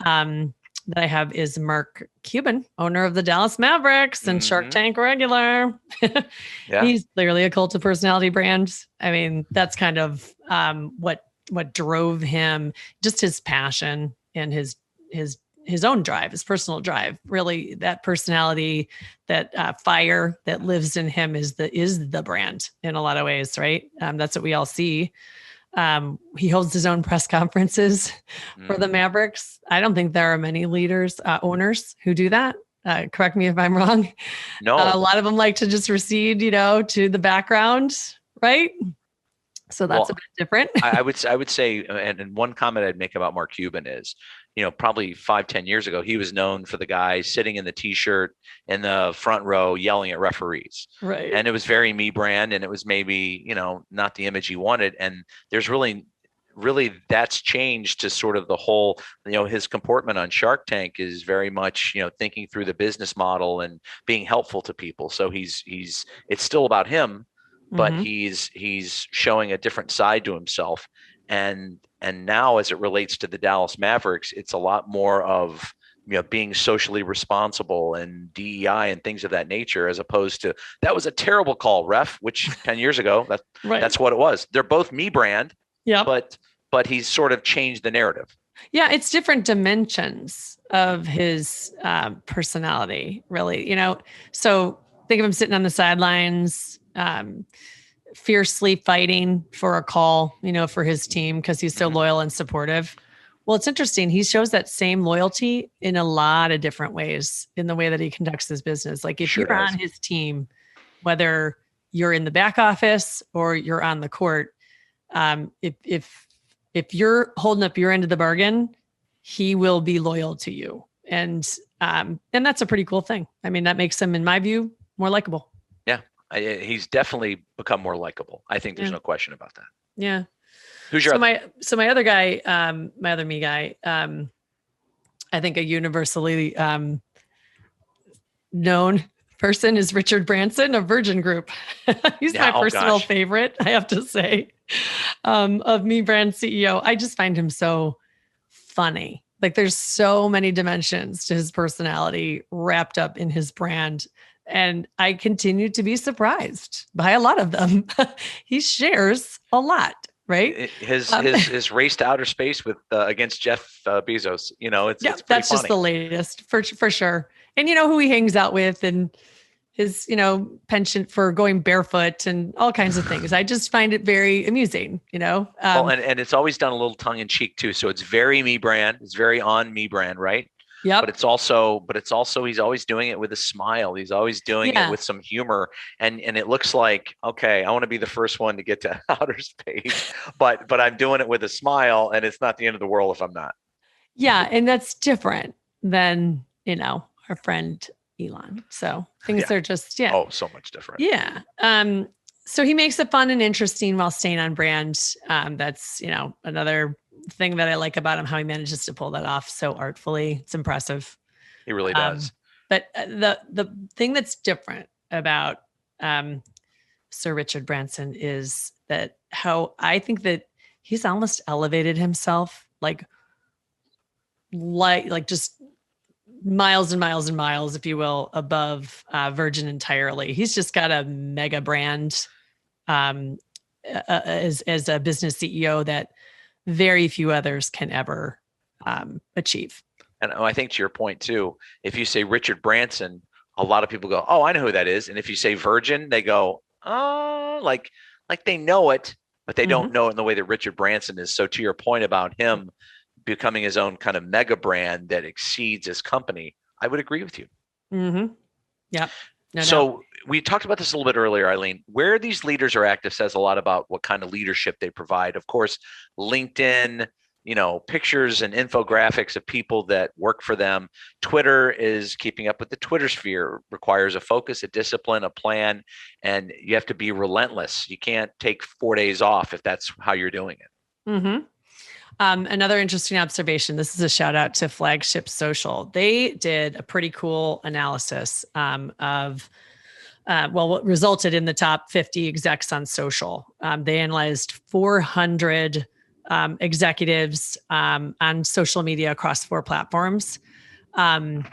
that I have is Mark Cuban, owner of the Dallas Mavericks and Shark Tank regular. Yeah. He's clearly a cult of personality brand. I mean, that's kind of what drove him, just his passion and his own drive, his personal drive. Really, that personality, that fire that lives in him is the brand in a lot of ways, right? That's what we all see. He holds his own press conferences for the Mavericks. I don't think there are many owners who do that. Correct me if I'm wrong. No. A lot of them like to just recede, to the background, right? So that's a bit different. I would say, and one comment I'd make about Mark Cuban is, probably 5, 10 years ago, he was known for the guy sitting in the t-shirt in the front row yelling at referees. Right. And it was very me brand, and it was maybe, not the image he wanted. And there's really that's changed to sort of the whole, his comportment on Shark Tank is very much, thinking through the business model and being helpful to people. So it's still about him, but he's showing a different side to himself. And now, as it relates to the Dallas Mavericks, it's a lot more of, being socially responsible and DEI and things of that nature, as opposed to, that was a terrible call, ref, which 10 years ago, that's what it was. They're both me brand. Yeah. But he's sort of changed the narrative. Yeah. It's different dimensions of his personality, really, so think of him sitting on the sidelines, fiercely fighting for a call, for his team, because he's so loyal and supportive. Well, it's interesting. He shows that same loyalty in a lot of different ways in the way that he conducts his business. Like if you're on his team, whether you're in the back office or you're on the court, if you're holding up your end of the bargain, he will be loyal to you. And that's a pretty cool thing. I mean, that makes him, in my view, more likable. Yeah. He's definitely become more likable. I think there's no question about that. Yeah. Who's your my other guy, my other me guy, I think a universally known person is Richard Branson of Virgin Group. He's my personal favorite, I have to say, of me brand CEO. I just find him so funny. Like there's so many dimensions to his personality wrapped up in his brand. And I continue to be surprised by a lot of them. He shares a lot, right? His race to outer space with against Jeff Bezos. It's that's funny. Just the latest for sure. And who he hangs out with, and his penchant for going barefoot and all kinds of things. I just find it very amusing. Well, and it's always done a little tongue in cheek too. So it's very me brand. It's very on me brand, right? Yeah. But it's also he's always doing it with a smile. He's always doing it with some humor. And it looks like, okay, I want to be the first one to get to outer space, but I'm doing it with a smile, and it's not the end of the world if I'm not. Yeah. And that's different than, our friend Elon. So things are just, Oh, so much different. Yeah. So he makes it fun and interesting while staying on brand. That's, another thing that I like about him, how he manages to pull that off so artfully. It's impressive. He really does. But the thing that's different about Sir Richard Branson is that how I think that he's almost elevated himself like just miles and miles and miles, if you will, above Virgin entirely. He's just got a mega brand as a business CEO that very few others can ever achieve. And I think to your point too, if you say Richard Branson, a lot of people go, "Oh, I know who that is." And if you say Virgin, they go, "Oh," like they know it, but they don't know it in the way that Richard Branson is. So to your point about him becoming his own kind of mega brand that exceeds his company, I would agree with you. Mm-hmm. Yeah. So we talked about this a little bit earlier, Eileen. Where these leaders are active says a lot about what kind of leadership they provide. Of course, LinkedIn, pictures and infographics of people that work for them. Twitter is keeping up with the Twitter sphere, requires a focus, a discipline, a plan, and you have to be relentless. You can't take 4 days off if that's how you're doing it. Mm-hmm. Another interesting observation. This is a shout out to Flagship Social. They did a pretty cool analysis of what resulted in the top 50 execs on social. They analyzed 400 executives on social media across 4 platforms. And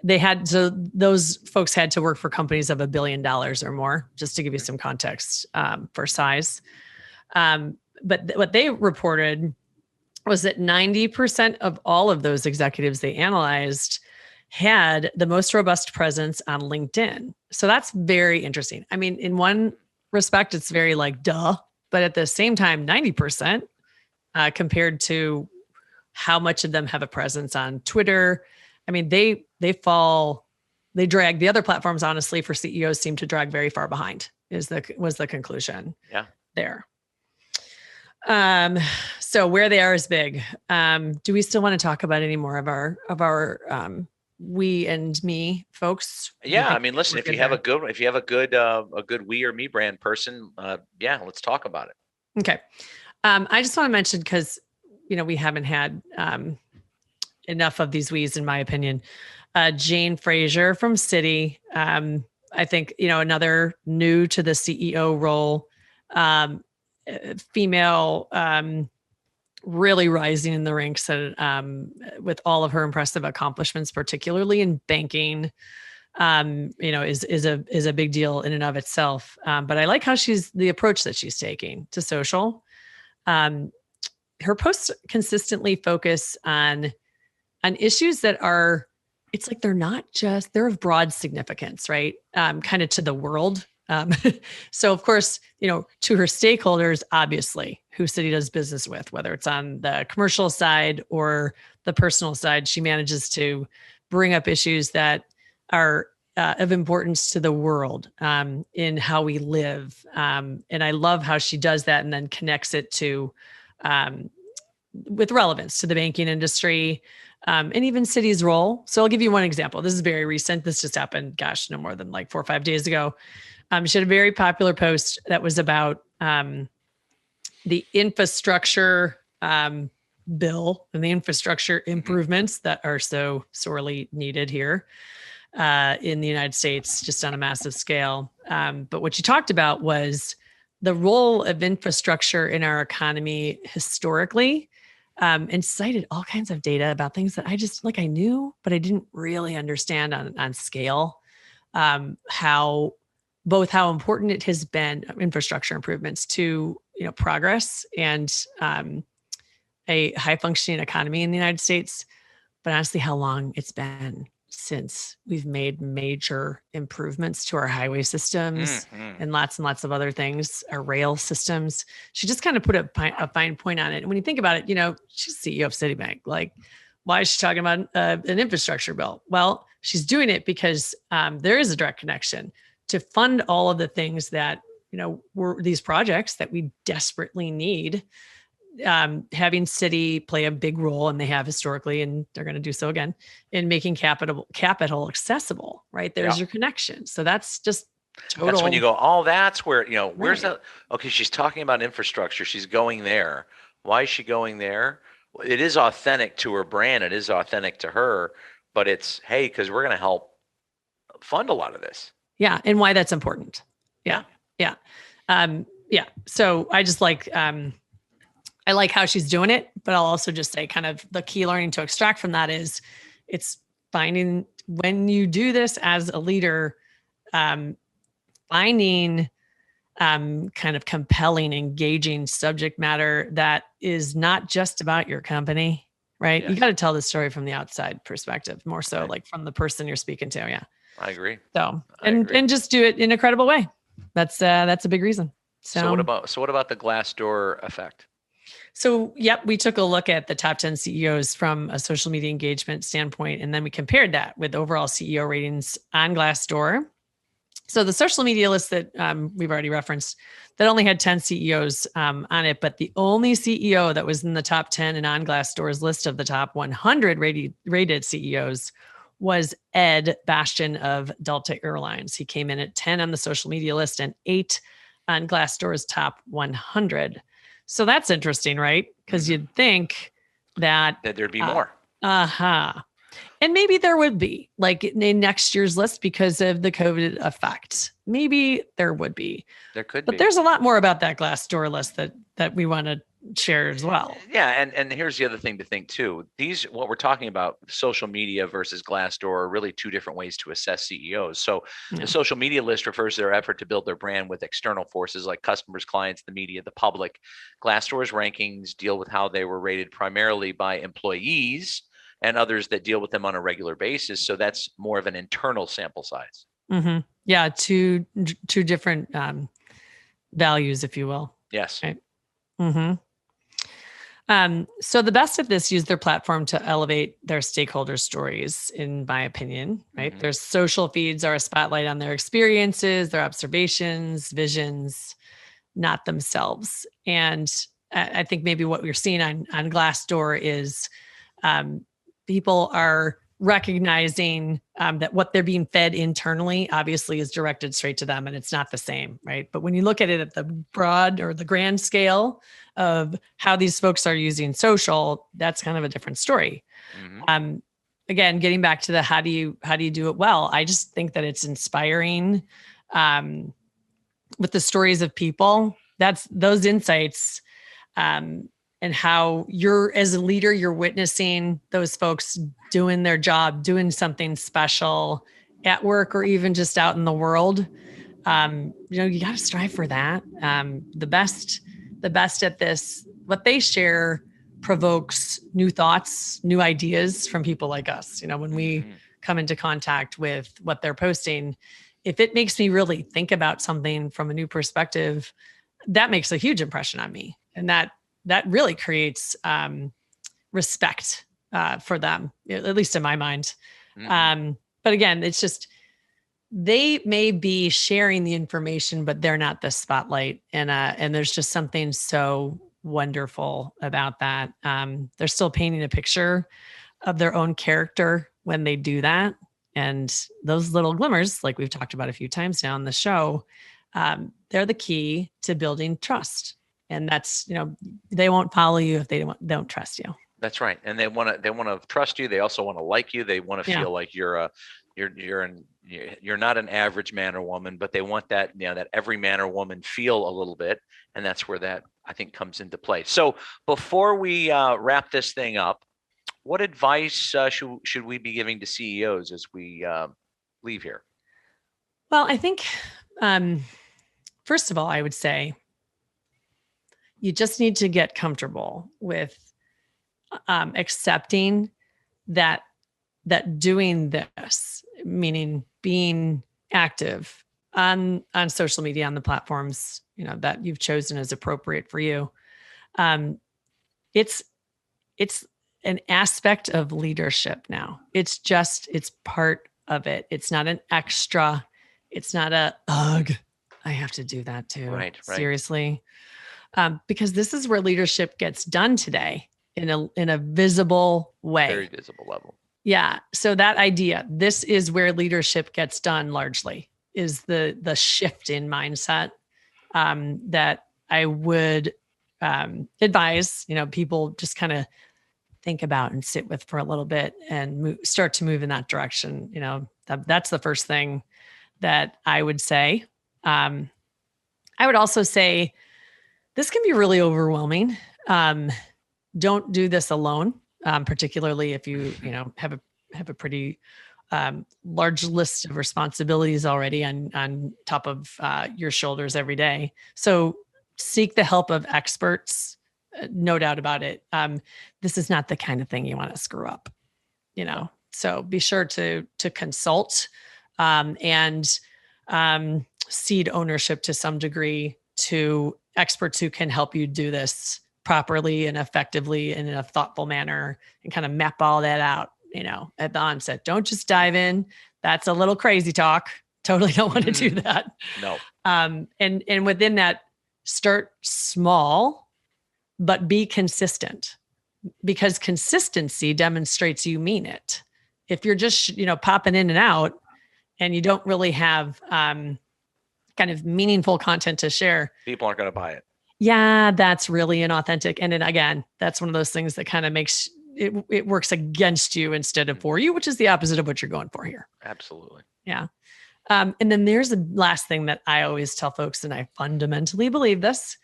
those folks had to work for companies of $1 billion or more, just to give you some context for size. But what they reported was that 90% of all of those executives they analyzed had the most robust presence on LinkedIn. So that's very interesting. I mean, in one respect, it's very like, duh, but at the same time, 90% compared to how much of them have a presence on Twitter. I mean, they drag the other platforms, honestly, for CEOs seem to drag very far behind was the conclusion there. So where they are is big. Do we still want to talk about any more of our we and me folks? Yeah, I mean, listen, if you have a good we or me brand person, yeah, let's talk about it. Okay. I just want to mention, because we haven't had enough of these we's, in my opinion. Jane Fraser from Citi. I think another new to the CEO role, female, really rising in the ranks, and with all of her impressive accomplishments, particularly in banking, is a big deal in and of itself. But I like how the approach that she's taking to social. Her posts consistently focus on issues that are, it's like they're of broad significance, right? Kind of to the world. So of course, to her stakeholders, obviously, who Citi does business with, whether it's on the commercial side or the personal side, she manages to bring up issues that are of importance to the world, in how we live. And I love how she does that and then connects it to, with relevance to the banking industry, and even Citi's role. So I'll give you one example. This is very recent. This just happened, no more than like 4 or 5 days ago. She had a very popular post that was about the infrastructure bill and the infrastructure improvements that are so sorely needed here in the United States, just on a massive scale. But what she talked about was the role of infrastructure in our economy historically, and cited all kinds of data about things that I knew, but I didn't really understand on scale. How important it has been, infrastructure improvements to progress and a high functioning economy in the United States, but honestly, how long it's been since we've made major improvements to our highway systems and lots of other things, our rail systems. She just kind of put a fine point on it. And when you think about it, she's CEO of Citibank. Like, why is she talking about an infrastructure bill? Well, she's doing it because there is a direct connection to fund all of the things that, were these projects that we desperately need. Having Citi play a big role, and they have historically, and they're going to do so again, in making capital accessible, right? There's your connection. So that's just total. That's when you go, oh, that's where, where's that? Okay, she's talking about infrastructure. She's going there. Why is she going there? It is authentic to her brand. It is authentic to her, but it's, hey, because we're going to help fund a lot of this. Yeah. And why that's important. Yeah. Yeah. So I just I like how she's doing it, but I'll also just say kind of the key learning to extract from that is it's finding, when you do this as a leader, finding kind of compelling, engaging subject matter that is not just about your company, right? Yes. You got to tell the story from the outside perspective, more so like from the person you're speaking to. Yeah. I agree. So, and just do it in a credible way. That's a big reason. So what about the Glassdoor effect? So, yep, we took a look at the top 10 CEOs from a social media engagement standpoint, and then we compared that with overall CEO ratings on Glassdoor. So the social media list that we've already referenced, that only had 10 CEOs on it, but the only CEO that was in the top 10 and on Glassdoor's list of the top 100 rated CEOs was Ed Bastian of Delta Airlines. He came in at 10 on the social media list and 8 on Glassdoor's top 100. So that's interesting, right? Because you'd think that there'd be more. And maybe there would be, like in next year's list, because of the COVID effect. Maybe there would be. There could be. But there's a lot more about that Glassdoor list that we want to share as well. Yeah, and here's the other thing to think too. What we're talking about, social media versus Glassdoor, are really two different ways to assess CEOs. So the social media list refers to their effort to build their brand with external forces like customers, clients, the media, the public. Glassdoor's rankings deal with how they were rated primarily by employees and others that deal with them on a regular basis. So that's more of an internal sample size. Mm-hmm. Yeah, two different values, if you will. Yes. Right. Mm-hmm. So the best of this use their platform to elevate their stakeholder stories, in my opinion, right? Mm-hmm. Their social feeds are a spotlight on their experiences, their observations, visions, not themselves. And I think maybe what we're seeing on Glassdoor is people are recognizing that what they're being fed internally obviously is directed straight to them, and it's not the same, right? But when you look at it at the broad or the grand scale of how these folks are using social, that's kind of a different story. Mm-hmm. Again, getting back to the how do you do it well? I just think that it's inspiring with the stories of people. That's those insights. And how you're, as a leader, you're witnessing those folks doing their job, doing something special at work or even just out in the world. You got to strive for that. The best at this, what they share provokes new thoughts, new ideas from people like us. When we come into contact with what they're posting, if it makes me really think about something from a new perspective, that makes a huge impression on me. And that really creates respect for them, at least in my mind. Mm-hmm. But again, it's just, they may be sharing the information, but they're not the spotlight. And there's just something so wonderful about that. They're still painting a picture of their own character when they do that. And those little glimmers, like we've talked about a few times now on the show, they're the key to building trust. And that's, they won't follow you if they don't trust you. That's right. And they want to trust you. They also want to like you. They want to feel like you're not an average man or woman, but they want that, that every man or woman feel a little bit. And that's where that, I think, comes into play. So before we wrap this thing up, what advice should we be giving to CEOs as we leave here? Well, I think, first of all, I would say, you just need to get comfortable with accepting that doing this, meaning being active on social media, on the platforms, that you've chosen as appropriate for you. It's an aspect of leadership now. It's part of it. It's not an extra. It's not ugh, I have to do that too. Right. Seriously. Because this is where leadership gets done today in a visible way. Very visible level. Yeah. So that idea, this is where leadership gets done largely, is the shift in mindset that I would advise, people just kind of think about and sit with for a little bit and start to move in that direction. That's the first thing that I would say. I would also say, this can be really overwhelming. Don't do this alone, particularly if you have a pretty large list of responsibilities already on top of your shoulders every day. So seek the help of experts, no doubt about it. This is not the kind of thing you want to screw up, So be sure to consult and cede ownership to some degree to experts who can help you do this properly and effectively and in a thoughtful manner, and kind of map all that out, at the onset. Don't just dive in. That's a little crazy talk. Totally don't want to do that. No. And within that, start small, but be consistent, because consistency demonstrates you mean it. If you're just, popping in and out and you don't really have, kind of meaningful content to share, people aren't going to buy it. Yeah, that's really inauthentic. And then again, that's one of those things that kind of makes it works against you instead of for you, which is the opposite of what you're going for here. Absolutely. Yeah. And then there's the last thing that I always tell folks, and I fundamentally believe this.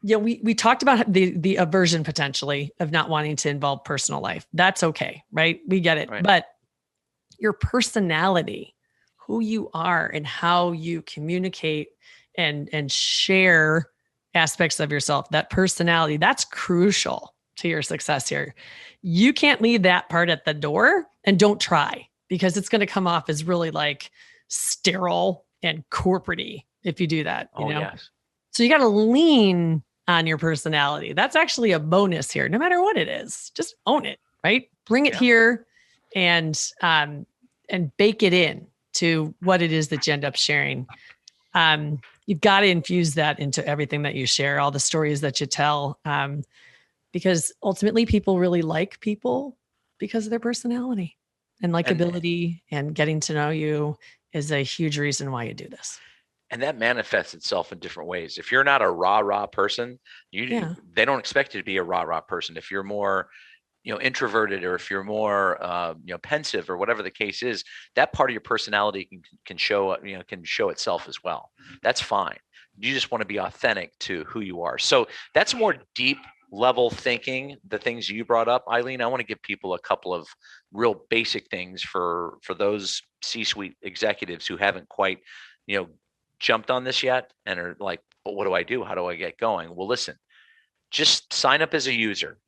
We talked about the aversion potentially of not wanting to involve personal life. That's okay, right? We get it. Right. But your personality, who you are and how you communicate and share aspects of yourself, that personality, that's crucial to your success here. You can't leave that part at the door, and don't try, because it's going to come off as really like sterile and corporate-y if you do that. Yes. So you got to lean on your personality. That's actually a bonus here, no matter what it is. Just own it, right? Bring it here and bake it in to what it is that you end up sharing. you've got to infuse that into everything that you share, all the stories that you tell, because ultimately people really like people because of their personality, and likability and getting to know you is a huge reason why you do this. And that manifests itself in different ways. If you're not a rah-rah person, they don't expect you to be a rah-rah person. If you're more, introverted, or if you're more, pensive, or whatever the case is, that part of your personality can show, can show itself as well. That's fine. You just want to be authentic to who you are. So that's more deep level thinking, the things you brought up, Eileen. I want to give people a couple of real basic things for those C-suite executives who haven't quite, jumped on this yet and are like, but what do I do? How do I get going? Well, listen, just sign up as a user,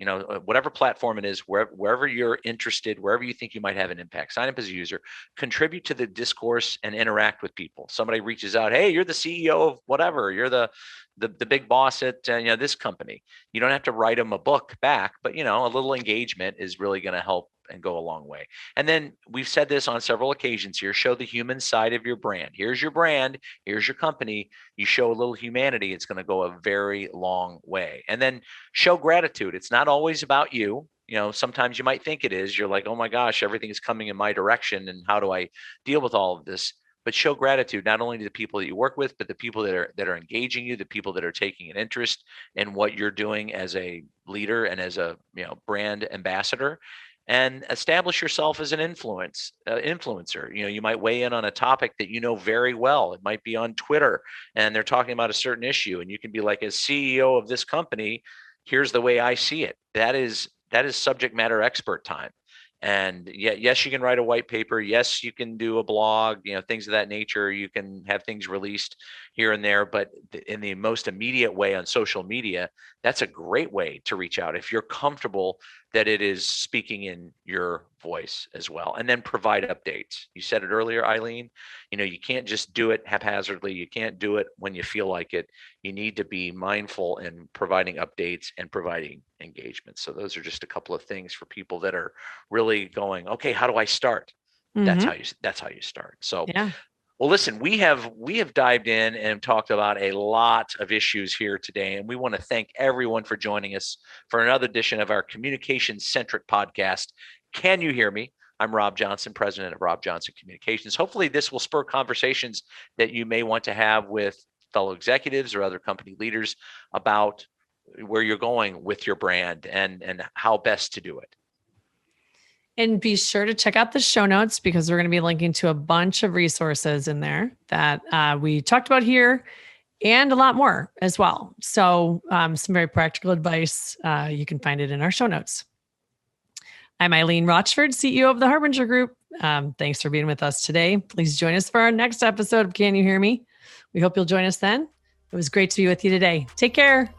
whatever platform it is, wherever you're interested, wherever you think you might have an impact, sign up as a user, contribute to the discourse and interact with people. Somebody reaches out, hey, you're the CEO of whatever, you're the big boss at this company. You don't have to write them a book back, but a little engagement is really going to help and go a long way. And then we've said this on several occasions here, show the human side of your brand. Here's your brand, here's your company. You show a little humanity, it's going to go a very long way. And then show gratitude. It's not always about you. Sometimes you might think it is. You're like, oh my gosh, everything is coming in my direction, and how do I deal with all of this? But show gratitude not only to the people that you work with, but the people that are engaging you, the people that are taking an interest in what you're doing as a leader and as a brand ambassador. And establish yourself as an influencer. You might weigh in on a topic that you know very well. It might be on Twitter and they're talking about a certain issue, and you can be like, as CEO of this company, here's the way I see it. That is subject matter expert time. And yes, you can write a white paper. Yes, you can do a blog, things of that nature. You can have things released here and there, but in the most immediate way on social media, that's a great way to reach out if you're comfortable that it is speaking in your voice as well. And then provide updates. You said it earlier, Eileen, you can't just do it haphazardly. You can't do it when you feel like it. You need to be mindful in providing updates and providing engagement. So those are just a couple of things for people that are really going, okay, how do I start? Mm-hmm. That's how you start. So yeah. Well, listen, we have dived in and talked about a lot of issues here today, and we want to thank everyone for joining us for another edition of our communication-centric podcast. Can you hear me? I'm Rob Johnson, president of Rob Johnson Communications. Hopefully, this will spur conversations that you may want to have with fellow executives or other company leaders about where you're going with your brand and how best to do it. And be sure to check out the show notes, because we're going to be linking to a bunch of resources in there that we talked about here, and a lot more as well. So some very practical advice. You can find it in our show notes. I'm Eileen Rochford, CEO of the Harbinger Group. Thanks for being with us today. Please join us for our next episode of Can You Hear Me? We hope you'll join us then. It was great to be with you today. Take care.